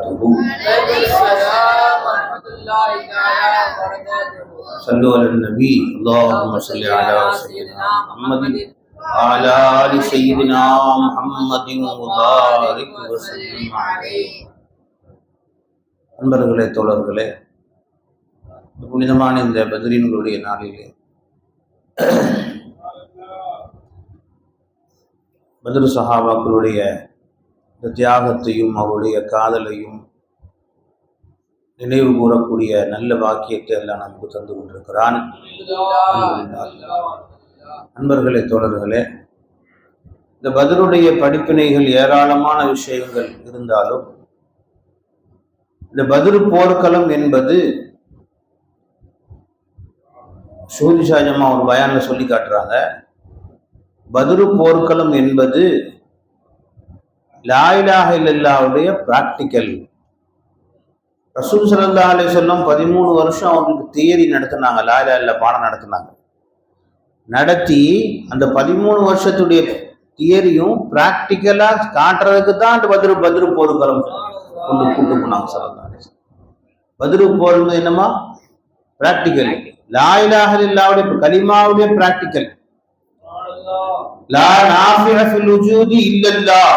وبركاته. صلوا على النبي. اللهم صل على سيدنا محمد وعلى آل سيدنا محمد وبارك وسلم عليه. அன்பர்களே, தோழர்களே, புனிதமான இந்த பத்ரீன்களுடைய நாளிலே பத்ரு சஹாபாக்களுடைய இந்த தியாகத்தையும் அவருடைய காதலையும் நினைவு கூறக்கூடிய நல்ல வாக்கியத்தை எல்லாம் நமக்கு தந்து கொண்டிருக்கிறான். அன்பர்களே, தோழர்களே, இந்த பத்ருடைய படிப்பினைகள் ஏராளமான விஷயங்கள் இருந்தாலும் இந்த பத்ரு போர்க்களம் என்பது ஷூதி ஷாஜம்மா ஒரு பயான்ல சொல்லி காட்டுறாங்க. பத்ரு போர்க்களம் என்பது லா இலாஹ இல்லல்லாஹ்வுடைய பிராக்டிக்கல். ரசூல் ஸல்லல்லாஹு அலைஹி வஸல்லம் 13 வருஷம் அவங்களுக்கு தியரி நடத்தினாங்க, லா இலாஹ இல்லல்லாஹ் பாடம் நடத்தினாங்க. நடத்தி அந்த 13 வருஷத்துடைய தியரியும் பிராக்டிக்கலா காட்டுறதுக்கு தான் அந்த பத்ரு போர்க்களம் கூட்டு போனாங்க ஸல்லல்லாஹு அலைஹி வஸல்லம். பத்ரு போர் என்னமா? பிராக்டிக்கல். லா இலாஹ இல்லல்லாஹ்வுடைய கலிமாவுடைய பிராக்டிக்கல். லா நாஃபிஅ ஃபில் வஜூதி இல்லல்லாஹ்.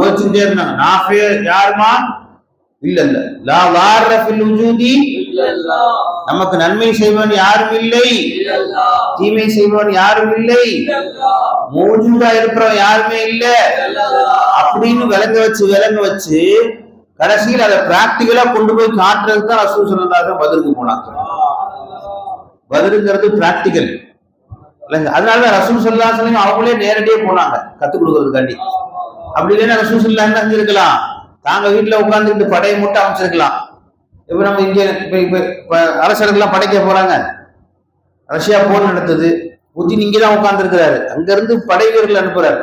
ஓதிட்டே இருந்தாங்க. நாஃபிஅ யாருமா? இல்லல்லாஹ். லா வார ஃபில் வஜூதி இல்லல்லாஹ். நமக்கு நன்மை செய்வன் யாரும் இல்லை, தீமை செய்வன் யாரும் இல்லை, மௌஜூதா இருக்கிறவன் யாருமே இல்லை அப்படின்னு விளங்க வச்சு கடைசியில் அதை பிராக்டிக்கலா கொண்டு போய் காட்டுறதுக்கு தான் ரசூல் ஸல்லல்லாஹு அலைஹி வஸல்லம் பத்ருக்கு போனாங்க. பத்ருங்கிறது பிராக்டிக்கல் இல்லைங்க. அதனாலதான் ரசூல் ஸல்லல்லாஹு அலைஹி வஸல்லம் அவங்களே நேரடியே போனாங்க கத்துக் கொடுக்கறதுக்காண்டி. அப்படி இல்லைன்னா ரசூல் ஸல்லல்லாஹு அலைஹி வஸல்லம் என்ன செஞ்சிருக்கலாம்? தாங்க வீட்டுல உட்கார்ந்துட்டு படையை மட்டும் அமைச்சிருக்கலாம். இப்ப நம்ம இங்க அரசர்கள்லாம் படைக்க போறாங்க. ரஷ்யா போர் நடத்துது, புதின் இங்கதான் உட்கார்ந்து இருக்கிறாரு, அங்க இருந்து படை வீரர்கள் அனுப்புறாரு.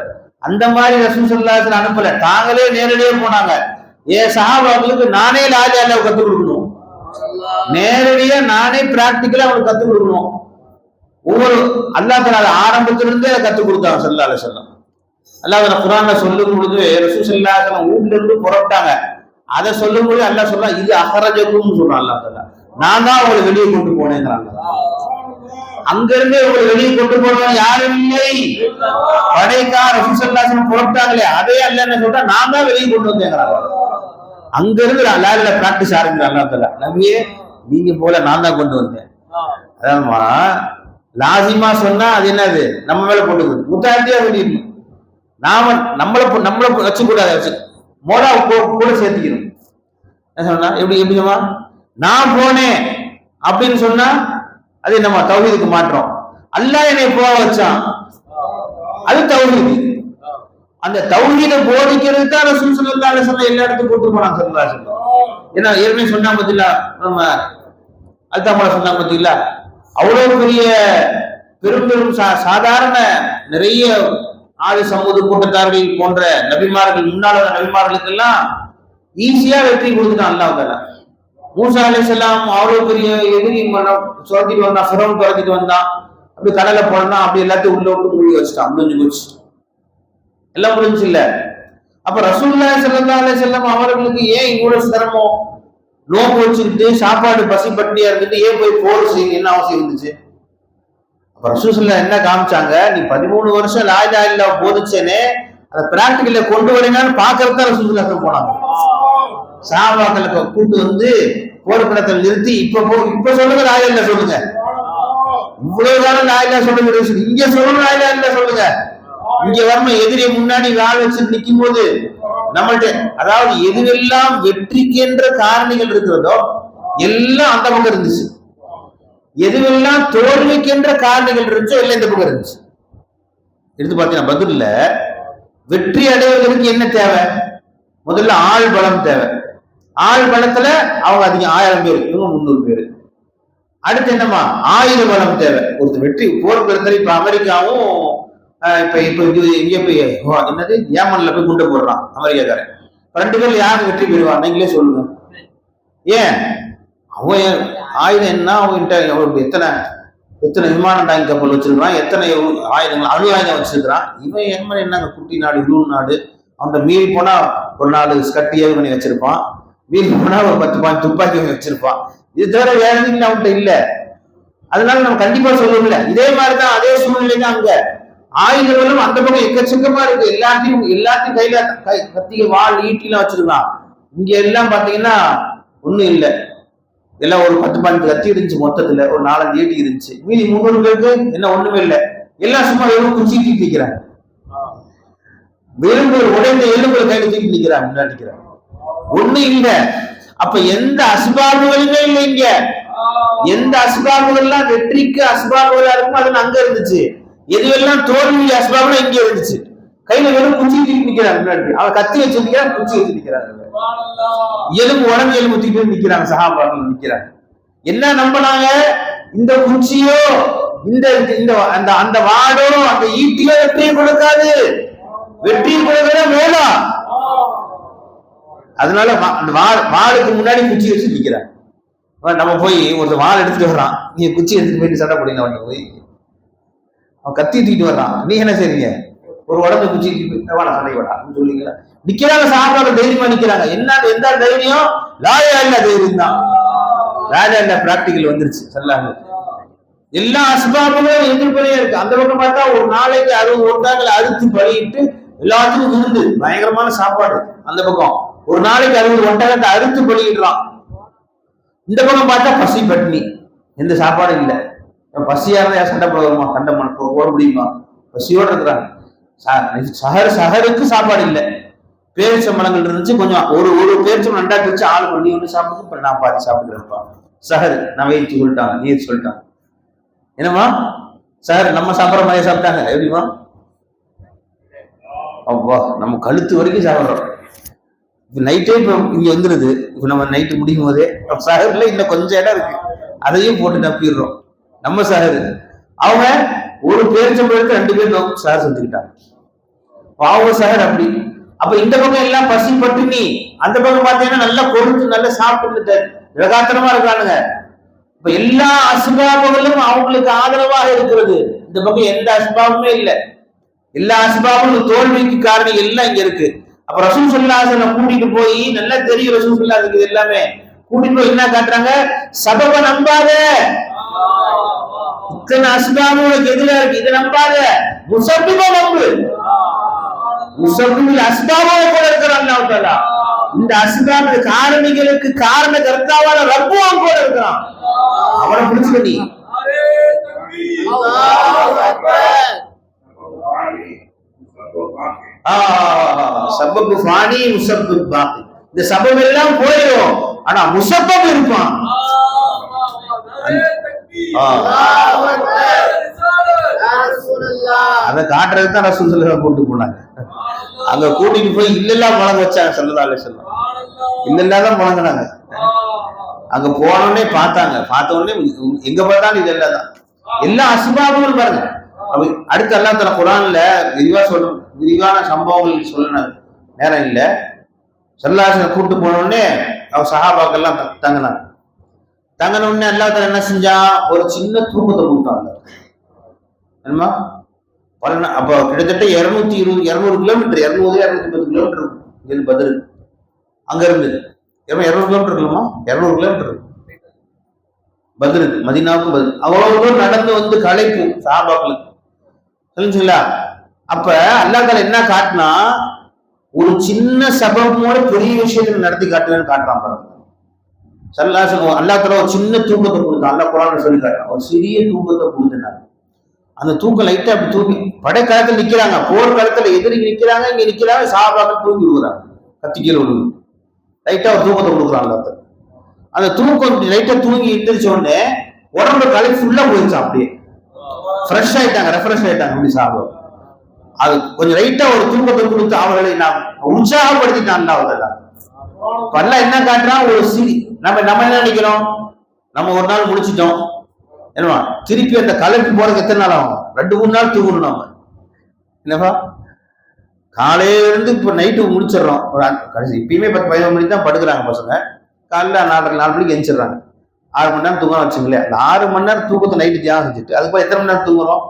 அந்த மாதிரி ரசூல் ஸல்லல்லாஹு அலைஹி வஸல்லம் அனுப்பல, தாங்களே நேரடியே போனாங்க. ஏன் சஹாபாக்களுக்கு நானே லா இலாஹ இல்லல்லாஹ் கத்துக் கொடுக்கணும், நேரடியா நானே பிராக்டிக்கலா அவங்களுக்கு கத்துக் கொடுக்கணும். ஒவ்வொரு அல்லாஹ் தஆலா ஆரம்பத்திலிருந்தே கத்துக் கொடுத்தாங்க ஸல்லல்லாஹு அலைஹி வஸல்லம். அல்லாஹ் தஆலா குர்ஆன்ல சொல்லும் பொழுது ரசூல் ஸல்லல்லாஹு அலைஹி வஸல்லம் வீட்ல இருந்து புறப்பட்டாங்க. அதை சொல்லும் பொழுது அல்லாஹ் சொல்றா, இது அஹ்ரஜகும்னு சொல்றான் அல்லாஹ் தஆலா. நான் தான் உங்களை வெளியே கொண்டு போனேங்கிறாங்க. அங்க இருந்து உங்களை வெளியே கொண்டு போனவன் யாரும் இல்லை, படைக்கார ரசூல் ஸல்லல்லாஹு அலைஹி வஸல்லம் புறப்பட்டாங்களே, அதே அல்லாஹ் என்ன சொல்றா, நான் தான் வெளியே கொண்டு வந்தேங்கிறாங்க. அங்க இருந்து லா இலாஹ பிராக்டிஸ் ஆரம்பிக்கிற அல்லாஹ் தஆலா. நபியே நீங்க போல நான் தான் கொண்டு வந்தேன். அதான்மா லாசிமா சொன்னா அது என்னது, நம்ம மேல போட்டுக்குது. முத்தாண்டியா வெளியிடணும். நாம நம்மள வச்சுக்கூடாது, வச்சு மோடா கூட சேர்த்துக்கணும். என்ன சொன்னா எப்படி சொன்னா, நான் போனேன் அப்படின்னு சொன்னா அது நம்ம தௌஹீதுக்கு மாற்றோம். அல்லாஹ் என்னை போக வச்சான், அது தௌஹீது. அந்த தௌஹீதை போதிக்கிறது தான் ரசூல் ஸல்லல்லாஹு அலைஹி வஸல்லம் எல்லா இடத்துக்கும் கூட்டு போனாங்க ஸல்லல்லாஹு அலைஹி வஸல்லம். ஏன்னா ஏற்கனவே சொன்னா பத்திலா, நம்ம அல்தாமல சொன்னாங்க பத்திலா, அவ்வளவு பெரிய பெரும் சாதாரண நிறைய ஆதி சமூக கூட்டத்தார்கள் போன்ற நபிமார்கள், முன்னாள் நபிமார்களுக்கு எல்லாம் ஈஸியா வெற்றி கொடுத்துட்டான் அல்லாஹ் தஆலா. மூசா அலைஹிஸ்ஸலாம் அவ்வளவு பெரிய எதிரி சுரத்திட்டு வந்தான், ஃபிரௌன் துரத்திட்டு வந்தான், அப்படி கடலை போனா அப்படி எல்லாத்தையும் உள்ள விட்டு மூழ்கி வச்சுட்டான். முடிஞ்சு போச்சு, எல்லாம் முடிஞ்சு இல்ல. அப்ப ரசூலுல்லாஹி ஸல்லல்லாஹு அலைஹி வஸல்லம் அவர்களுக்கு ஏன் இவ்வளவு சிரமம்? நோம்பு வச்சுக்கிட்டு சாப்பாடு பசி பட்டினியா இருந்துட்டு ஏன் போய் போர் செய்ய என்ன அவசியம் இருந்துச்சு? அப்ப ரசூல் ஸல்லல்லாஹு என்ன காமிச்சாங்க, நீ 13 வருஷம் லா இலாஹ இல்லல்லாஹ் போதிச்சேனே, அதை பிராக்டிக்கல்ல கொண்டு வரீங்கன்னு பாக்குறதுக்கு தான் ரசூல் ஸல்லல்லாஹு போனாங்க. சஹாபாக்களுக்கு கூட்டு வந்து போர்க்களத்தில் நிறுத்தி இப்ப சொல்லுங்க லா இலாஹ இல்லல்லாஹ் சொல்லுங்க, இவ்வளவு காலம் லா இலாஹ சொல்லுங்க, இங்க சொல்லுங்க லா இலாஹ இல்லல்லாஹ் சொல்லுங்க. இங்க வரணும் எதிரியை முன்னாடி வாழ வச்சு நிற்கும் போது நம்மள்ட்ட, அதாவது எதுவெல்லாம் வெற்றிக்கென்ற காரணிகள் இருக்கிறதோ எல்லாம் அந்த பக்கம் இருந்துச்சு, எதுவெல்லாம் தோல்விக்கென்ற காரணிகள் இருந்துச்சோ எல்லாம் இந்த பக்கம் இருந்துச்சு. எடுத்து பார்த்தீங்கன்னா பத்ருல வெற்றி அடைவதற்கு என்ன தேவை? முதல்ல ஆள் பலம் தேவை. ஆள் பலத்துல அவங்க அதிகம் 1000 பேர், இவங்க 300 பேர். அடுத்து என்னமா, ஆயுத பலம் தேவை. ஒரு வெற்றி போர்க்களத்துல இப்ப அமெரிக்காவும் இங்க போய் என்னது ஏமன்ல போய் குண்டு போடுறான் அமெரிக்காக்காரன். 2 பேர் யாரு வெற்றி பெறுவான் நீங்களே சொல்லுங்க. ஏன்? அவன் ஆயுதம் என்ன, அவன் எத்தனை விமான டாங்கி கப்பல் வச்சிருக்கான், எத்தனை ஆயுதங்கள் அணு ஆயுதம் வச்சிருக்கிறான். இவன் என்னங்க குட்டி நாடு, இவ்வளவு நாடு, அவன் மீறி போனா ஒரு 4 ஸ்கட் ஏவு பண்ணி வச்சிருப்பான். வீட்டுக்கு போனா ஒரு 10 பாயிண்ட் துப்பாக்கி வச்சிருப்பான். இது தவிர வேற எதுவும் அவன்கிட்ட இல்ல. அதனால நம்ம கண்டிப்பா சொல்லல. இதே மாதிரிதான் அதே சூழ்நிலை தான் அங்க. ஆயுதங்களும் அந்த பக்கம் எக்கச்சக்கமா இருக்கு. எல்லாத்தையும் கையில கத்தி வாள் ஈட்டிலாம் வச்சிருக்கான். இங்க எல்லாம் பாத்தீங்கன்னா ஒண்ணும் இல்லை. எல்லாம் ஒரு 10 12 கத்தி இருந்துச்சு மொத்தத்துல, ஒரு 4-5 ஈட்டி இருந்துச்சு. மீதி 300 பேருக்கு என்ன ஒண்ணுமே இல்லை. எல்லாம் சும்மா வெறும் குச்சி தூக்கி நிக்கிறாங்க. எலும்புகள் உடைந்த எலும்புகள் கையில தூக்கி நிக்கிறாங்க, முன்னாடிக்கிறாங்க. ஒண்ணு இல்ல. அப்ப எந்த அஸ்பாபுகளுமே இல்லை இங்க. எந்த அஸ்பாபுகள்லாம் வெற்றிக்கு அஸ்பாபுகளா இருக்குமோ அது அங்க இருந்துச்சு. எதுவெல்லாம் தோல்வி அஸ்பாபுலாம் இங்க இருந்துச்சு. கையில வெறும் குச்சி தூக்கி நிக்கிறாங்க முன்னாடி. அவன் கத்தி வச்சிருக்கிறான், குச்சி வச்சு நிக்கிறாங்க. எலும்பு உடம்பு எலும்பு தூக்கிட்டு நிக்கிறாங்க, சஹாபாக்கள் நிக்கிறாங்க. என்ன நம்பினாங்க? இந்த குச்சியோ இந்த அந்த வாடோ அந்த ஈட்டியோ வெற்றியை கொடுக்காது. வெற்றியை கொடுக்கிற மேலா. அதனால அந்த வாளுக்கு முன்னாடி குச்சி வச்சு நிக்கிறாங்க. நம்ம போய் ஒரு வாள் எடுத்துட்டு வர்றான், நீ குச்சி எடுத்துட்டு போயிட்டு சண்டை போடுங்க. அவன் போய் அவன் கத்தி தூக்கிட்டு வர்றான், நீ என்ன செய்றீங்க? ஒரு உடம்பு குச்சி வாடா சண்டை வாடா அப்படின்னு சொல்லிங்களா நிக்கிறாங்க. சாப்பாடு தைரியமா நிக்கிறாங்க. என்ன எந்த தைரியம்? லாயா இல்ல தைரியம் தான். லாயா இல்ல பிராக்டிகல் வந்துருச்சு. சொல்லாங்க எல்லா அஸ்பாபுகளும் எதிர்ப்பறையா இருக்கு. அந்த பக்கம் பார்த்தா ஒரு நாளைக்கு 60 ஒட்டாங்களை அறுத்து பழியிட்டு எல்லாத்துக்கும் விருந்து, பயங்கரமான சாப்பாடு. அந்த பக்கம் ஒரு நாளைக்கு 60 ஒட்டகத்தை அறுத்து பழியிடுறான். இந்த பக்கம் பார்த்தா பசி பட்டினி, எந்த சாப்பாடும் இல்லை. பசியா இருந்தா சண்டை போடுமா? சண்டை ஓட முடியுமா? பசியோட இருக்கிறாங்க. சஹருக்கு சாப்பாடு இல்லை. பேரிச்சம்பழங்கள் இருந்துச்சு கொஞ்சம். ஒரு பேரிச்சம்பழம் 2 பிரிச்சு ஆள் பண்ணி ஒன்று சாப்பிட்டு நான் பாதி சாப்பிட்டுக்கிறேன்ப்பா. சஹர் நான் வெயிட்டு சொல்லிட்டாங்க, நீர் சொல்லிட்டாங்க. என்னமா சார் நம்ம சாப்பிட்ற மாதிரி சாப்பிட்டாங்க? எப்படிமா? அவ்வா நம்ம கழுத்து வரைக்கும் சாப்பிட்றோம். இப்ப நைட்டே இப்ப இங்க வந்துருது. இப்ப நம்ம நைட்டு முடியும் போதே சஹர்ல இன்னும் கொஞ்சம் இடம் இருக்கு, அதையும் போட்டு நப்பிடுறோம். நம்ம சஹர். அவங்க ஒரு பேரிச்சம்பழத்தை 2 பேர் சஹர் செஞ்சுக்கிட்டாங்க. அவங்க சஹர் அப்படி. அப்ப இந்த பக்கம் எல்லாம் பசி பட்டினி, அந்த பக்கம் பார்த்தீங்கன்னா நல்லா பொறுத்து நல்லா சாப்பிட்டு விலகாத்திரமா இருக்கானுங்க. இப்ப எல்லா அஸ்பாபுகளும் அவங்களுக்கு ஆதரவாக இருக்கிறது. இந்த பக்கம் எந்த அஸ்பாபுமே இல்லை. எல்லா அஸ்பாபுகளும் தோல்விக்கு காரணம் எல்லாம் இங்க இருக்கு. அப்ப ரசூல் ஸல்லல்லாஹு அலைஹி வஸல்லம் கூட்டிட்டு போய், நல்லா தெரியும் ரசூல் ஸல்லல்லாஹு அலைஹி வஸல்லம் எல்லாமே கூட்டிட்டு போய் என்ன காட்டுறாங்க? சபப நம்பாத, இத்தனை அஸ்பாபுகளுக்கு எதிராக இருக்கு, இதை நம்பாத, முஸப்பிப நம்பு. முஸப்பிபில் அஸ்பாபோட கூட இருக்கிறான் அல்லாஹ் தஆலா. இந்த அஸ்பாபு காரணிகளுக்கு காரண கர்த்தாவான ரப்புவும் கூட இருக்கிறான். அவனை பிடிச்சுக்க நீ. சபபு ஃபானி முஸப்பிப் பாகி. இந்த சபபு எல்லாம் போயிடும், ஆனா முஸப்பிப் இருப்பான். அதை காட்டுறதுக்கு தான் ரசூல் ஸல்லல்லாஹு அலைஹி வஸல்லம் கூட்டிட்டு போனாங்க. அங்க கூட்டிட்டு போய் இல்லெல்லாம் முழங்க வச்சாங்க ஸல்லல்லாஹு அலைஹி வஸல்லம். இல்லெல்லாம் தான் முழங்கினாங்க. அங்க போனோடனே பார்த்தாங்க. பார்த்த உடனே எங்க பார்த்தாலும் இதெல்லாம் தான். எல்லா அஸ்பாபுகளும் பாருங்க. அடுத்து அல்லாஹ் தஆலா குர்ஆன்ல விரிவான சம்பவங்கள் சொல்லணும், நேரம் இல்ல. ஸல்லல்லாஹு அலைஹி வஸல்லம் கூட்டு போன உடனே அவர் சஹாபாக்கெல்லாம் தங்கினாங்க. தங்கின உடனே அல்லாஹ் தஆலா என்ன செஞ்சா? ஒரு சின்ன தூக்கத்தை கொடுத்தாங்க. என்னமா அப்ப கிட்டத்தட்ட 200 கிலோமீட்டர், 210 கிலோமீட்டர் இருந்து பதில் அங்க இருந்து 200 கிலோமீட்டர் இல்லமா, 200 கிலோமீட்டர் பதிலுக்கு, மதீனாவுக்கும் பதில். அவ்வளவு தூரம் நடந்து வந்து களைப்பு சஹாபாக்களுக்கு தெரிஞ்சுங்களா? அப்ப அல்லாஹ் தஆலா என்ன காட்டினா, ஒரு சின்ன சபபோட பெரிய விஷயத்தை நடத்தி காட்டுறேன்னு காட்டுறான் பாருங்க. ஸல்லல்லாஹு அலைஹி வஸல்லம் அல்லாஹ் தஆலா ஒரு சின்ன தூக்கத்தை கொடுத்தான். அல்லாஹ் குர்ஆன்ல சொல்லி காட்டுறான், ஒரு சிறிய தூக்கத்தை கொடுத்தாங்க. அந்த தூக்கம் லைட்டா அப்படி தூங்கி படைக்காலத்தில் நிக்கிறாங்க, போர்க்காலத்துல எதிரி நிக்கிறாங்க, இங்க நிக்கிறாங்க, சஹாபாக்கள் தூங்கி விடுறாங்க, கத்தி கீழே விடுது. லைட்டா ஒரு தூக்கத்தை கொடுக்குறாங்க. அந்த தூக்கம் லைட்டா தூங்கி எந்திரிச்ச உடனே உடம்புல கலை ஃபுல்லா போயிடுச்சு. அப்படியே ஃப்ரெஷ் ஆயிட்டாங்க, ரெஃப்ரெஷ் ஆயிட்டாங்க. அப்படி சாப்பிடும் அது கொஞ்சம் லைட்டா ஒரு தூக்கத்தை கொடுத்து அவர்களை நான் உற்சாகப்படுத்திட்டான். அல்லாஹ் என்ன காட்டுறான்? ஒரு சிரி. நம்ம என்ன நினைக்கிறோம்? நம்ம ஒரு நாள் முடிச்சிட்டோம், என்னவா திருப்பி அந்த கலப்பி போறதுக்கு எத்தனை நாள் ஆகும்? 2-3 நாள் தூங்கணும் நம்ம. என்னப்பா காலையில இருந்து இப்ப நைட்டு முடிச்சிடறோம். கடைசி இப்பயுமே 10-11 மணிக்கு தான் படுக்கிறாங்க பசங்க. காலைல 4 மணிக்கு எந்திரிச்சிடுறாங்க. 6 மணி நேரம் தூங்க வச்சுங்களேன். அந்த 6 மணி நேரம் தூக்கத்தை நைட்டு தியாகம் செஞ்சுட்டு அதுக்கப்புறம் எத்தனை மணி நேரம் தூங்குறோம்?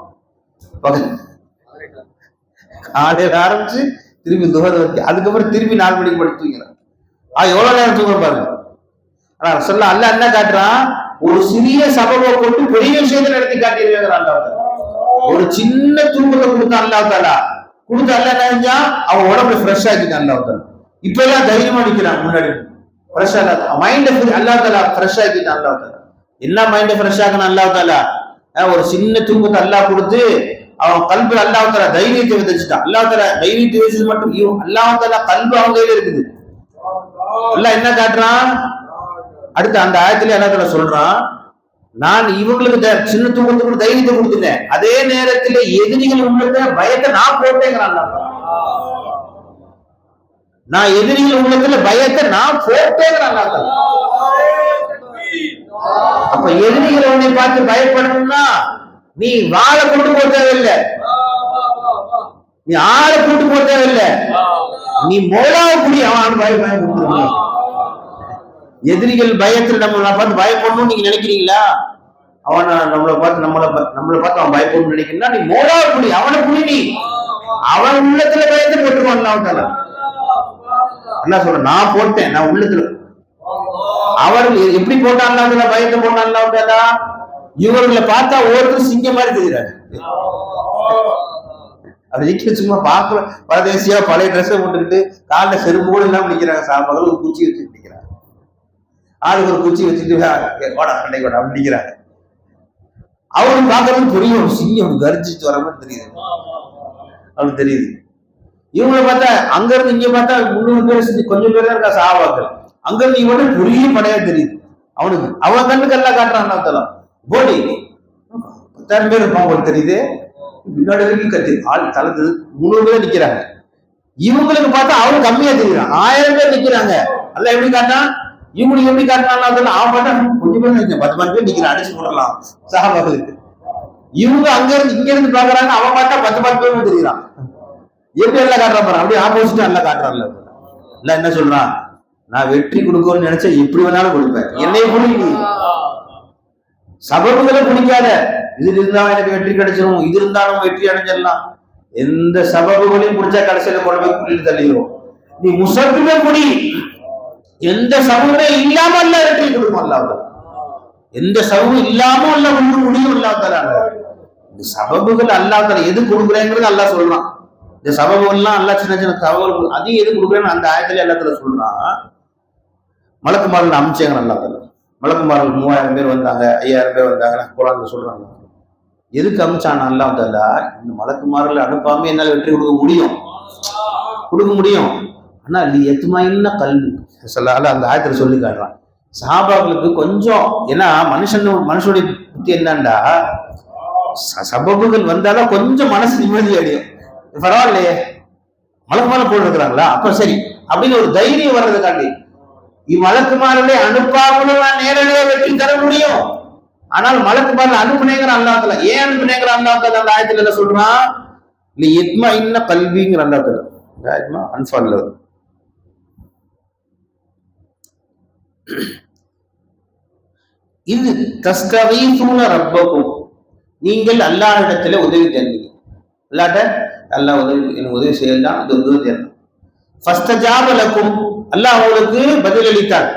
காலையில ஆரம்பிச்சு திருப்பி துகர் வரைக்கும், அதுக்கப்புறம் திருப்பி 4 மணிக்கு படுத்து தூங்கிறோம். எவ்வளவு நேரம் தூங்க பாருங்க. ஆனா ரசூலுல்லாஹ் அல்லாஹ் என்ன காட்டுறான், ஒரு சிறிய சபபை கொண்டு பெரிய விஷயத்தை நடத்தி காட்டியிருக்கிறான். ஒரு சின்ன தூக்கத்தை கொடுத்தான் அல்லாஹ் தாலா. கொடுத்து அல்லாஹ் என்ன செஞ்சான், அவன் உடம்புல ஃப்ரெஷ் ஆக்கிட்டான் அல்லாஹ் தாலா. இப்ப எல்லாம் தைரியமா நிக்கிறான் முன்னாடி. ஃப்ரெஷ்ஷா மைண்ட அல்லாஹ் தாலா ஃப்ரெஷ் ஆக்கிட்டான் அல்லாஹ் தாலா. என்ன மைண்ட ஃப்ரெஷ் ஆக்கணும் அல்லாஹ் தாலா? ஒரு சின்ன தூக்கத்தை அல்லாஹ் கொடுத்து அவன் கல்புல அல்லாஹ் தாலா தைரியத்தை விதைச்சுட்டான். அல்லாஹ் தாலா தைரியத்தை விதைச்சது மட்டும் அல்லாஹ் தாலா கல்பு அவங்க கையில இருக்குது. அல்லாஹ் என்ன காட்டுறான், அடுத்து அந்த ஆயத்துல அல்லாஹ் தாலா சொல்றான், நான் இவங்களுக்கு சின்ன தூக்கத்துக்கு தைரியத்தை கொடுத்துட்டேன், அதே நேரத்தில் எதிரிகள் உள்ளத பயத்தை நான் போட்டேங்கிறான். நான் எதிரிகள் உள்ளத்துல பயத்தை நான் போட்டேங்கிறான். அப்ப எதிரிகள் உன்னை பார்த்து பயப்படணும்னா நீ வாழை கொண்டு போக தேவையில்லை, நீ ஆளை கூட்டு போக தேவையில்லை, நீ மோலாவை கூடி அவன் பயம் கொடுத்துருவான். எதிரிகள் பயத்தில் நம்மளை பார்த்து பயப்படணும்னு நீங்க நினைக்கிறீங்களா? அவனை நம்மளை பார்த்து அவன் பயப்படணும்னு நினைக்கிறீங்கன்னா நீ மோலாவை கூடி அவனை கூடி, நீ அவன் உள்ளத்துல பயத்தை போட்டுருவான். என்ன சொல்ற, நான் போட்டேன், நான் உள்ளத்துல. அவர்கள் எப்படி போட்டாங்க பயத்தை போட்டாங்களா? இவர்களை பார்த்தா ஒவ்வொருத்தரும் சிங்கம் மாதிரி தெரியுறாங்க. அது சும்மா பார்க்கல, பரதேசியா பழைய ட்ரெஸ்ஸை போட்டுக்கிட்டு காலில் செருப்பு கூட இல்லாம நிக்கிறாங்க. சாப்பாடு ஒரு குச்சி வச்சுட்டு நிக்கிறாங்க, ஆளுக்கு ஒரு குச்சி வச்சுட்டு வாடா சண்டை வாடா அப்படி நிக்கிறாங்க. அவருக்கு பார்க்கறது புரியும், சிங்கம் கர்ஜிச்சு வர மாதிரி தெரியுது, அவனுக்கு தெரியுது. இவங்களை பார்த்தா அங்க இருந்து இங்க பார்த்தா 300 பேர் கொஞ்சம் பேர் தான் இருக்கா சஹாபாக்கள். அங்க இருந்து இவனு பெரிய படையா தெரியுது அவனுக்கு. அவன் கண்ணுக்கு எல்லாம் காட்டுறான். போடி 10,000 பேர் இருப்பாங்க தெரியுது. முன்னாடி வரைக்கும் கத்தி ஆள் தளர்த்து 300 பேர் நிக்கிறாங்க. இவங்களுக்கு பார்த்தா அவன் கம்மியா தெரியுறான், 1000 பேர் நிக்கிறாங்க. அல்ல எப்படி காட்டான், இவங்களுக்கு எப்படி காட்டினான்? அவன் பார்த்தா கொஞ்சம் பேர் நிற்க 10 பேர் நிக்கிறான், அடிச்சு போடலாம் சஹாபாக்களுக்கு. இவங்க அங்க இருந்து இங்க இருந்து பாக்குறாங்க, அவன் பார்த்தா 10 பேரும் தெரியுறான். எப்படி எல்லாம் காட்டுறான் பாரு, அப்படியே ஆப்போசிட்டா எல்லாம் காட்டுறான்ல. இல்ல என்ன சொல்றான், நான் வெற்றி கொடுக்கணும்னு நினைச்சா எப்படி வேணாலும் கொடுப்பேன், என்னைய பிடிக்க சபபுகளை பிடிக்காத. இது இருந்தா எனக்கு வெற்றி கிடைச்சிடும், இது இருந்தாலும் வெற்றி அடைஞ்சிடலாம். எந்த சபபுகளையும் பிடிச்சா கடைசியில கொண்டு போய் புள்ளிட்டு தள்ளிடுவோம். நீ முசப்பிலே முடி, எந்த சபமே இல்லாம அல்ல வெற்றி கொடுக்கும் அல்லாஹ். எந்த சபமும் இல்லாம அல்ல ஒன்று முடியும் அல்லாஹ் தஆலா. இந்த சபபுகள் அல்லாஹ் தஆலா எது கொடுக்குறேங்கிறது அல்லாஹ் சொல்றான். இந்த சபபுகள்லாம் அல்லாஹ் சின்ன சின்ன தகவல்கள் அதையும் எது கொடுக்குறேன்னு அந்த ஆயத்துல அல்லாஹ் தஆலா சொல்றான். மலக்குமார்கள் அம்சங்கள் அல்லாஹ் தஆலா, மலக்குமார்கள் 3000 பேர் வந்தாங்க, 5000 பேர் வந்தாங்க குர்ஆன்ல சொல்றாங்க. எதுக்கு அமிச்சான் அல்லாஹ் தஆலா? இந்த மலக்குமார்களை அனுப்பாம என்னால வெற்றி கொடுக்க முடியும். ஆனா நீ எத்துமாயின்னா கல்வி சொல்ல அந்த ஆயத்துல சொல்லி காட்டுறான். சஹாபாக்களுக்கு கொஞ்சம், ஏன்னா மனுஷனுடைய புத்தி என்னண்டா, சபபுகள் வந்தாலும் கொஞ்சம் மனசு நிம்மதி அடையும். பரவாயில்லையே மலக்குமார போட்டு இருக்கிறாங்களா, அப்ப சரி அப்படின்னு ஒரு தைரியம் வர்றதுக்காண்டி இம்மலக்குமாரே அனுப்பாமலும் நான் நேரடியாக வெற்றி தர முடியும். ஆனால் மலக்குமாரில் அனுப்புனேங்கிற அல்லாஹ் தஆலா, ஏன் அனுப்புனேங்கிற அல்லாஹ் தஆலா அந்த ஆயத்துல என்ன சொல்றான், நீ எத்மா இன்ன கல்விங்கிற அல்லாஹ் தஆலா அன்பால்ல. இது தஸ்தகீஸூன ரப்பக்கும், நீங்கள் அல்லாஹ்விடத்துல உதவி தேடுங்க. அல்லாஹ்ட்ட அல்லாஹ் உதவி செய்யலாம், அது உதவி தேடணும். ஃபஸ்தஜாப லக்கும், அல்லாஹ் உங்களுக்கு பதில் அளித்தார்,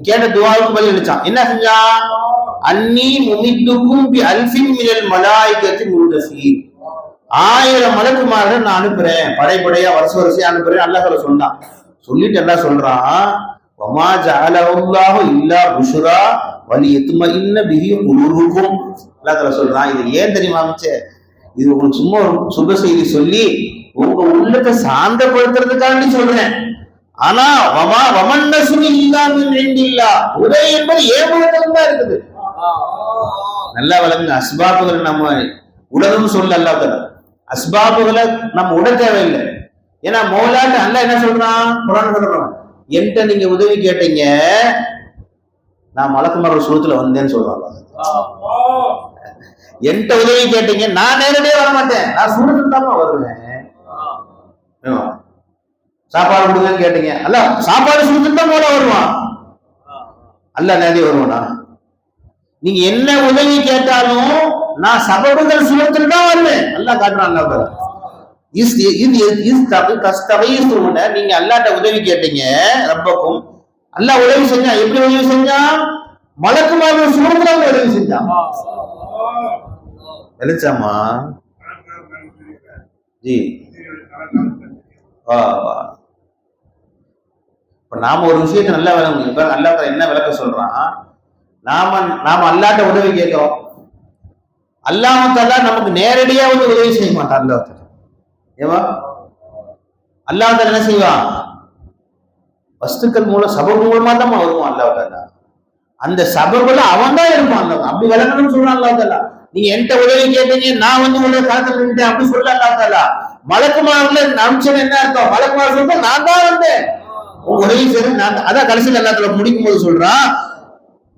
கேட்ட துஆவுக்கு பதில் அளிச்சான். என்ன செஞ்சான், அன்னி முமித்துக்கும் பி அல்ஃபின் மினல் மலாயிகத்தி முர்தஃபீன், 1000 மலக்குமார்கள் நான் அனுப்புறேன், படைப்படையா வரிசையா அனுப்புறேன் அல்லாஹ் சொன்னான். சொல்லிட்டு எல்லாம் சொல்றான், வமா ஜஅலல்லாஹு இல்லா புஷ்ரா வலியத்மஇன்ன பிஹி குலூபுக்கும். அல்லாஹ் சொல்றான், இது ஏன் தெரியுமா அமைச்சே, இது உங்களுக்கு சும்மா ஒரு சுப செய்தி சொல்லி உங்க உள்ளத்தை சாந்தப்படுத்துறதுக்காண்டி சொல்றேன். ஆனா உதவி என்பது ஏமாற்றம் தான் இருக்குது. நல்லா வழங்குங்க. அஸ்பாபுகள் நம்ம உலகம் சொல்ல அல்லாஹ் அஸ்பாபுகளை நம்ம உட தேவையில்லை. ஏன்னா மௌலாட்டு அல்லாஹ் என்ன சொல்றான், குர்ஆன் சொல்றான், என்கிட்ட நீங்க உதவி கேட்டீங்க, நான் மலக்குமார்கள் சூரத்துல வந்தேன்னு சொல்றாங்க. என்கிட்ட உதவி கேட்டீங்க, நான் நேரடியாக வர மாட்டேன், நான் சூரத்துல தான் வருவேன். சாப்பாடு கொடுங்கன்னு கேட்டீங்க, அல்ல சாப்பாடு சூரத்துல தான் போல வருவான், அல்ல நேரடியாக வருவானா? நீங்க என்ன உதவி கேட்டாலும் நான் சபபுகள் சூரத்துல தான் வருவேன், அல்லாஹ் காட்டுறான். நீங்க அல்லாஹ்ட்ட உதவி கேட்டீங்க, ரப்பக்கும் அல்லாஹ் உதவி செஞ்சான். எப்படி உதவி செஞ்சான்? மலக்குமார்கள் சூரத்துல உதவி செஞ்சான். வெளிச்சாமா ஜி இப்ப நாம ஒரு விஷயத்தை நல்லா விளங்க. அல்லாஹ் என்ன விளக்க சொல்றான்? நாம அல்லாஹ்ட்ட உதவி கேட்கிறோம். அல்லாஹ் தஆலா நமக்கு நேரடியா வந்து உதவி செய்ய மாட்டான். அல்லாஹ் தஆலா ஏவா அல்லாஹ் தஆலா என்ன செய்வான்? வஸ்துக்கள் மூலம் சபபு மூலமா தான் வருவான் அல்லாஹ் தஆலா. அந்த சபபுல அவன் தான் இருப்பான். அல்லாஹ் அப்படி விளக்கணும்னு சொல்றான் அல்லாஹ் தஆலா. நீங்க என்கிட்ட உதவி கேட்டீங்க, நான் வந்து உங்களை காத்துல நின்றுட்டேன் அப்படி சொல்ல அல்லாஹ் தஆலா. மலக்குமார்ல அம்சம் என்ன அர்த்தம்? மலக்குமார் சொல்ற நான் தான் வந்தேன் உதவி செய்து நான். அதான் கடைசியில் அல்லாஹ் தஆலா முடிக்கும் போது சொல்றான்,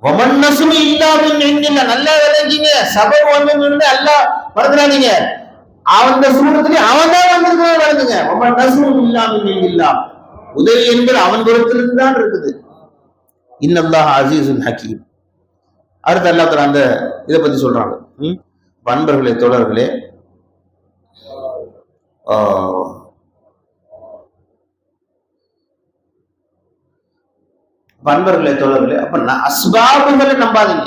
வமன் நஸ்ரு இல்லா மின் இன்னில்லாஹ். நல்லா விளங்கிங்க, சபபு வந்து அல்லாஹ் மறந்துடாதீங்க. அவன் சூரத்திலே அவன் தான் வந்திருக்கிறான். விளங்குங்க, வமன் நஸ்ரு இல்லா மின் இன்னில்லாஹ். உதவி என்பது அவன் புறத்திலிருந்து தான் இருக்குது. இன்னல்லாஹ் அஸீஸுன் ஹக்கீம். அடுத்து அல்லாஹ் தஆலா அந்த இதை பத்தி சொல்றாங்க. அன்பர்களே, தோழர்களே, அன்பர்களே, தோழர்களே, அப்ப அஸ்பாபுகளை நம்பாதீங்க.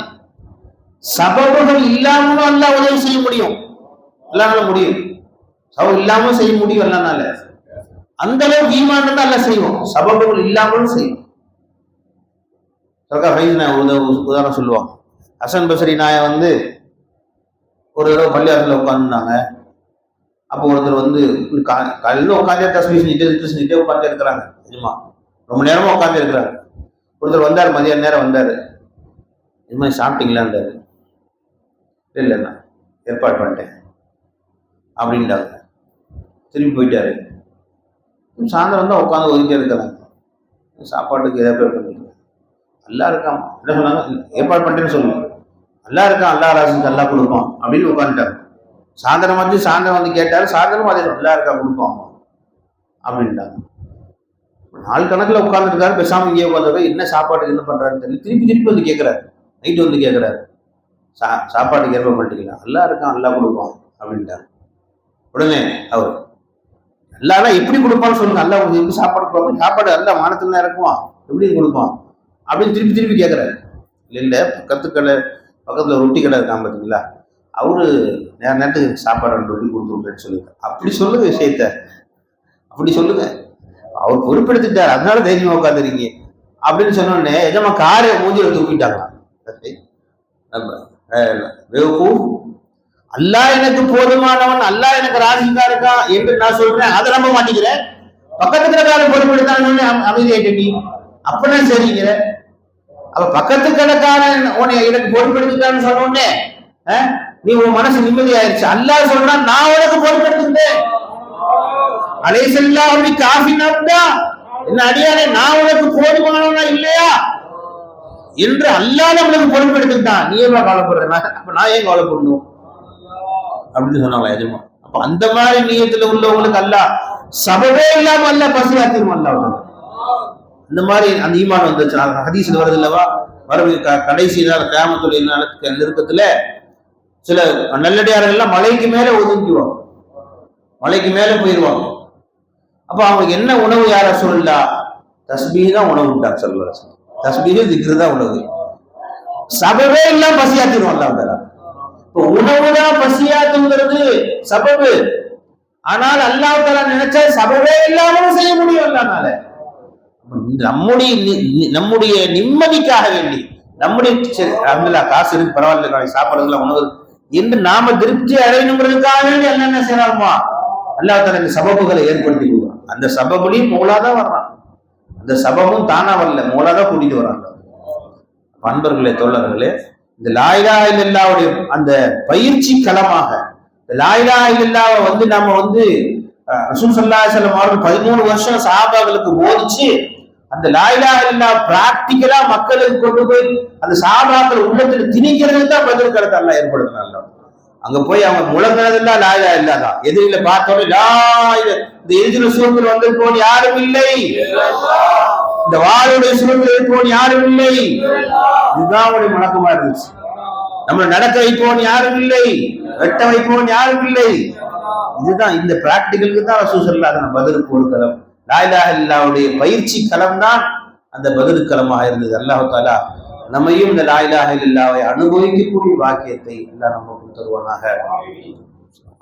சபபுகள் இல்லாமலும் அல்லாஹ் உதவி செய்ய முடியும். அல்லாஹ்னால முடியும். சபபு இல்லாமலும் செய்ய முடியும். அல்லாஹ்னால அந்த அளவுக்கு ஈமான் இருந்தா அல்லாஹ் செய்வோம். சபபுகள் இல்லாமலும் செய்யும். உதாரணம் சொல்லுவாங்க. ஹசன் பஸ்ரி நாயை வந்து ஒரு தடவை பள்ளியாசல உட்காந்துருந்தாங்க. அப்போ ஒருத்தர் வந்து காலையில் உட்காந்தே தஸ்மீ செஞ்சுட்டே உட்காந்தே இருக்கிறாங்க. நிஜமா ரொம்ப நேரமா உட்காந்தே இருக்கிறாங்க. ஒருத்தர் வந்தார், மதியான நேரம் வந்தார். இது மாதிரி சாப்பிட்டீங்களான்றாரு. இல்லைண்ணா ஏற்பாடு பண்ணிட்டேன் அப்படின்ட்டாங்க. திரும்பி போயிட்டாரு. சாயந்தரம் தான் உட்காந்து ஒதுக்கிட்டே இருக்கிறாங்க. சாப்பாட்டுக்கு ஏற்பாடு பண்ணிக்கலாம். நல்லா இருக்கான். என்ன சொன்னாங்க? ஏற்பாடு பண்ணிட்டேன்னு சொல்லுங்க. நல்லா இருக்கான், அல்லா ராசிக்கு நல்லா கொடுப்பான் அப்படின்னு உட்காந்துட்டாரு. சாயந்தரம் வந்து கேட்டாரு. சாயந்தரம் அதே நல்லா இருக்கா கொடுப்பான் அப்படின்ட்டாங்க. நாள் கணக்குல உட்கார்ந்துருக்காரு. பேசாம இங்கே உட்காந்துருக்காரு. என்ன சாப்பாட்டுக்கு என்ன பண்றாருன்னு தெரியல. திருப்பி வந்து கேட்கிறாரு. நைட்டு வந்து கேட்கிறாரு, சாப்பாட்டுக்கு ஏற்பாடு பண்ணிட்டீங்களா? நல்லா இருக்கான், நல்லா கொடுப்பான் அப்படின்ட்டாரு. உடனே அவர் எல்லாரும் எப்படி கொடுப்பான்னு சொல்லுங்க. நல்லா எப்படி சாப்பாடு கொடுப்பாங்க? சாப்பாடு நல்லா வானத்துல தான் இறக்குவான், எப்படி கொடுப்பான் அப்படின்னு திருப்பி கேட்கிறாரு. இல்லை பக்கத்துல ரொட்டி கடை இருக்கான் பார்த்தீங்களா, அவரு நேரத்துக்கு சாப்பாடு 2 ரொட்டி கொடுத்து விட்றேன்னு சொல்லுங்க. அப்படி சொல்லுங்க விஷயத்த, அப்படி சொல்லுங்க. அவர் பொறுப்பெடுத்துட்டார், அதனால தைரியமா உட்காந்துருக்கீங்க அப்படின்னு சொன்னோடனே எஜமா காரை மூஞ்சில தூக்கிட்டாங்க. அல்லாஹ் எனக்கு போதுமானவன், அல்லாஹ் எனக்கு ராசிக்கா இருக்கான் என்று நான் சொல்றேன். அதை நம்ப மாட்டேங்கிறேன். பக்கத்துல காரை பொறுப்பெடுத்தான்னு அமைதியாயிட்ட நீ அப்படின்னா சரிங்கிற. அப்ப பக்கத்து கடைக்காரன் எனக்கு பொறுப்பெடுத்துட்டான்னு சொன்னோடனே நீ உன் மனசு நிம்மதி ஆயிடுச்சு. அல்லாஹ் சொல்றான், நான் உனக்கு பொறுப்பெடுத்துட்டேன். அலைசல்லா அப்படி காஃபி நாப்டா என்ன அடியானே, நான் உனக்கு போதுமானவனா இல்லையா என்று அல்லாஹ் நம்மளுக்கு பொறுப்பெடுத்துட்டான். நீ ஏன் கவலைப்படுற? அப்ப நான் ஏன் கவலைப்படணும் அப்படின்னு சொன்னாங்களா எஜமா. அப்ப அந்த மாதிரி நீயத்துல உள்ளவங்களுக்கு அல்லாஹ் சபவே இல்லாம அல்லாஹ் பசியாத்திரும். அல்லாஹ் இந்த மாதிரி அந்த ஈமான் வந்துச்சு. ஹதீஸ்ல வருது இல்லவா, கடைசி நாள் கியாமத்துடைய நெருக்கத்துல சில நல்லடியார்கள் எல்லாம் மலைக்கு மேல ஒதுங்கிடுவாங்க, மலைக்கு மேல போயிடுவாங்க. அப்ப அவங்களுக்கு என்ன உணவு யார சொல்லா? தஸ்பீஹ் தான் உணவு விட்டாங்க. சொல்லுவாங்க தஸ்பீஹ் திக்ர் தான் உணவு. சபவே எல்லாம் பசியாத்திரும் அல்லாஹ். இப்போ உணவு தான் பசியாத்துங்கிறது சபபு. ஆனால் அல்லாஹ் தஆலா நினைச்சா சபவே இல்லாமலும் செய்ய முடியும். அல்லாஹ்னால நம்முடைய நிம்மதிக்காக வேண்டி, நம்முடைய அல்ஹம்துலில்லாஹ் காசு இருக்கு பரவாயில்ல, நாளைக்கு சாப்பிடுறதுல உணவு என்று நாம திருப்தி அடையணுங்கிறதுக்காக வேண்டி என்ன செய்யறாமா, அல்லாஹ் தஆலா இந்த சபபுகளை ஏற்படுத்தி கொடுக்குறான். அந்த சபபுலையும் மௌலாதான் வர்றான். அந்த சபபும் தானா வரல, மௌலாதான் கூட்டிட்டு வர்றாங்க. அன்பர்களே, தோழர்களே, இந்த லா இலாஹ இல்லல்லாஹ்வுடைய அந்த பயிற்சி களமாக லா இலாஹ இல்லல்லாஹ்வை வந்து நம்ம வந்து ரசூல் ஸல்லல்லாஹு அலைஹி வஸல்லம் அவர்கள் 13 வருஷம் சஹாபாக்களுக்கு போதிச்சு அந்த லா இலாஹ இல்லல்லாஹ் பிராக்டிகலா மக்களுக்கு கொண்டு போய் அந்த சஹாபாக்கள் உள்ளத்துல திணிக்கிறதுக்கு தான் பதில் கருத்து அல்லாஹ் ஏற்படுத்தினாங்க. அங்க போய் அவங்க முழங்கினதெல்லாம் லா இலாஹ இல்லல்லாஹ் தான். எதிரில பார்த்தோன்னே இந்த எதிரில சூழல் வந்திருப்போன் யாரும் இல்லை, இந்த வாளுடைய சூழல் இருப்போன் யாரும் இல்லை, இதுதான் அவருடைய முழக்கமா இருந்துச்சு. நம்மளை நடக்க வைப்போன் யாரும் இல்லை, வெட்ட வைப்போன் யாரும் இல்லை. இதுதான் இந்த பிராக்டிகலுக்கு தான் ரசூல் ஸல்லல்லாஹு அலைஹி வஸல்லம் பதில் கொடுக்கலாம். லா இலாஹ இல்லல்லாஹ்வுடைய பயிற்சி களம் தான் அந்த பதிலுக்களமாக இருந்தது. அல்லாஹ் தஆலா நம்மையும் இந்த லா இலாஹ இல்லல்லாஹ்வை அனுபவிக்கக்கூடிய வாக்கியத்தை எல்லாம் நமக்கு தருவானாக.